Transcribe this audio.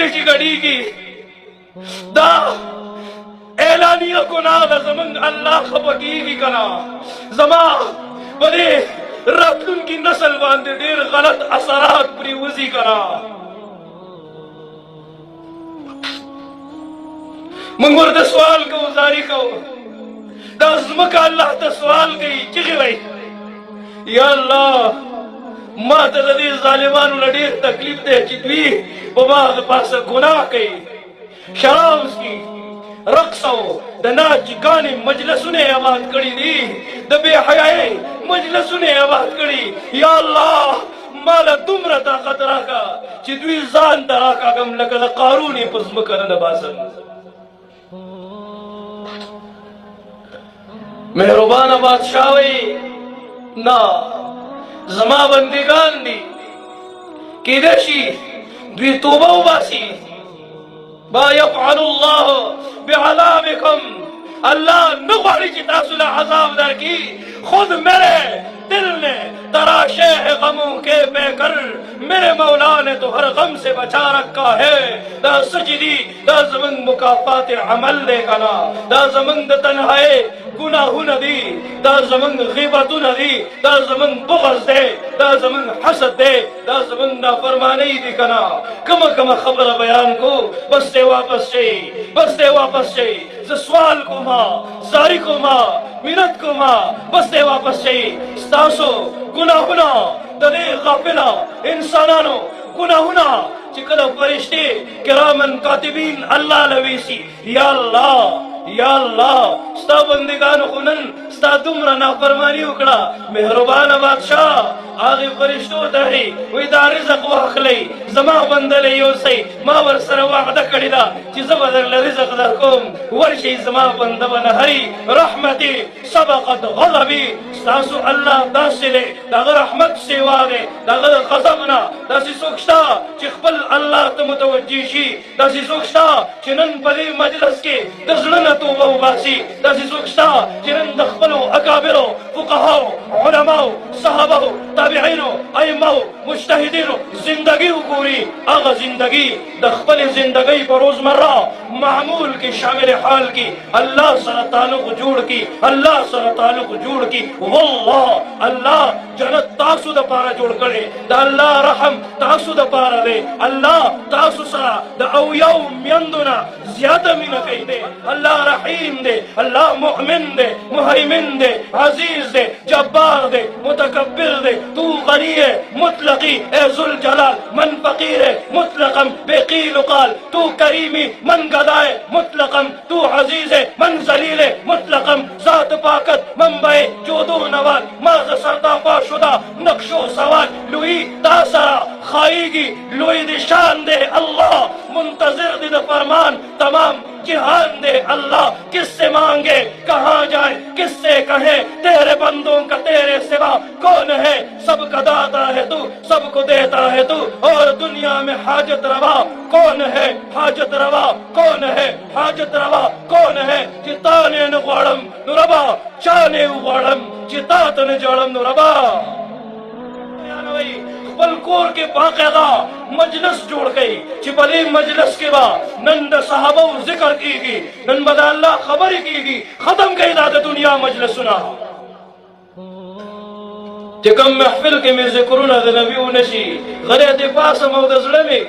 کلی چی گڑی کی دا اعلانیہ گناہ دا زمن اللہ خبکی کی کنا زما بڑے راتلن کی نسل باندے دیر غلط اثرات پری وزی کنا منگور دا سوال کو وزاری کو دا ازمکا اللہ تا سوال گئی چگی بھئی یا اللہ ما تا دا دی ظالمانو لدیر تکلیف دے چتوی بما دا پاس گناہ کئی شراب کی رقصو دا ناچ گانے مجلسونے آباد کری دی دا بے حیائے مجلسونے آباد کری یا اللہ مالا دمرا طاقت راکا چتوی زان تا راکا کم لکا دا قارونی پزمکر نباسن مہربان بادشاہوی نا زما بندگان دی کی دشی دوی توبہ و باسی با یفعل اللہ بعذابکم اللہ نغواری چی تاسول عذاب در کی خود میرے دل نے تراشے غموں کے بے کر میرے مولا نے تو ہر غم سے بچا رکھا ہے دا سجدی دا زمن مکافات عمل دے کنا دا زمن دا تنہائے گناہ ندی دا زمن غیبت ندی دا زمن بغض دے دا زمن حسد دے دا زمن نافرمانی دی کنا کم خبر بیان کو بس دے واپس چاہی بس دے واپس چاہی سوال کو ماں زاری کو ماں منت کو ماں بس دے واپس چاہی ستاسو گناہنا دے غافلہ انسانانو گناہنا چکل فرشتے کرامن کاتبین اللہ لویسی یا اللہ ستا بندگانو خونن ستا دمرا نافرمانی اکڑا مہربان بادشاہ آغی فرشتو تاہی وی دا رزق واخلی زما بندل یو سی ما ورسر وعدہ کڑی دا چی زبادر لرزق دا کم ورشی زما بندبن ہری رحمتی سبقت غضبی ستاسو اللہ دا سلے دا رحمت سیوا دے دا غضبنا دا سی سوکشتا چی خپل اللہ تمتوجی شی دا سی سوکشتا چی نن پدی مجلس کے دزلن توبہ و باسی دا سی سوکشتا چی نن دخپلو اکابرو فقہاو علماو صحاباو تابعینو ائماو مجتہدینو زندگی گوری آغا زندگی دخپل زندگی پر روزمرہ معمول کی شامل حال کی اللہ سر تعلق جوڑ کی اللہ سر تعلق جوڑ کی واللہ اللہ جنت تاسو دا پارا جوڑ کرے دا اللہ رحم تاسو دا پارا دے اللہ تاسو سرا دا اویاو میندونا زیادہ من کئی دے اللہ رحیم دے اللہ مؤمن دے محیمن دے عزیز دے جبار دے متکبر دے تو غنی ہے مطلقی اے ذوالجلال من فقیر ہے مطلقم بے قیل قال تو کریمی من گدائے مطلقم تو عزیز ہے من ذلیل ہے مطلقم ذات پاکت منبع جود و نوال ماز سردا پا شدہ نقش و سوال لوئی تاثرہ خائی گی لوئی دی شان دے اللہ منتظر دی فرمان تمام جہان دے اللہ کس سے مانگے کہاں جائے کس سے کہے تیرے بندوں کا تیرے سوا کون ہے سب کا داتا ہے تو سب کو دیتا ہے تو اور دنیا میں حاجت روا کون ہے حاجت روا کون ہے حاجت روا کون ہے چتانے نغوڑم نربا چانے اغوڑم چتاتن جوڑم نربا بلکور کے باقاعدہ مجلس جوڑ گئی چی بلی مجلس کے بعد نند صحابہ ذکر کی گی نن بدا اللہ خبری کی گی ختم گئی دا دنیا مجلس سنا چی کم محفل کے میں ذکرون دا نبیو نشی غریت پاس مودزلمی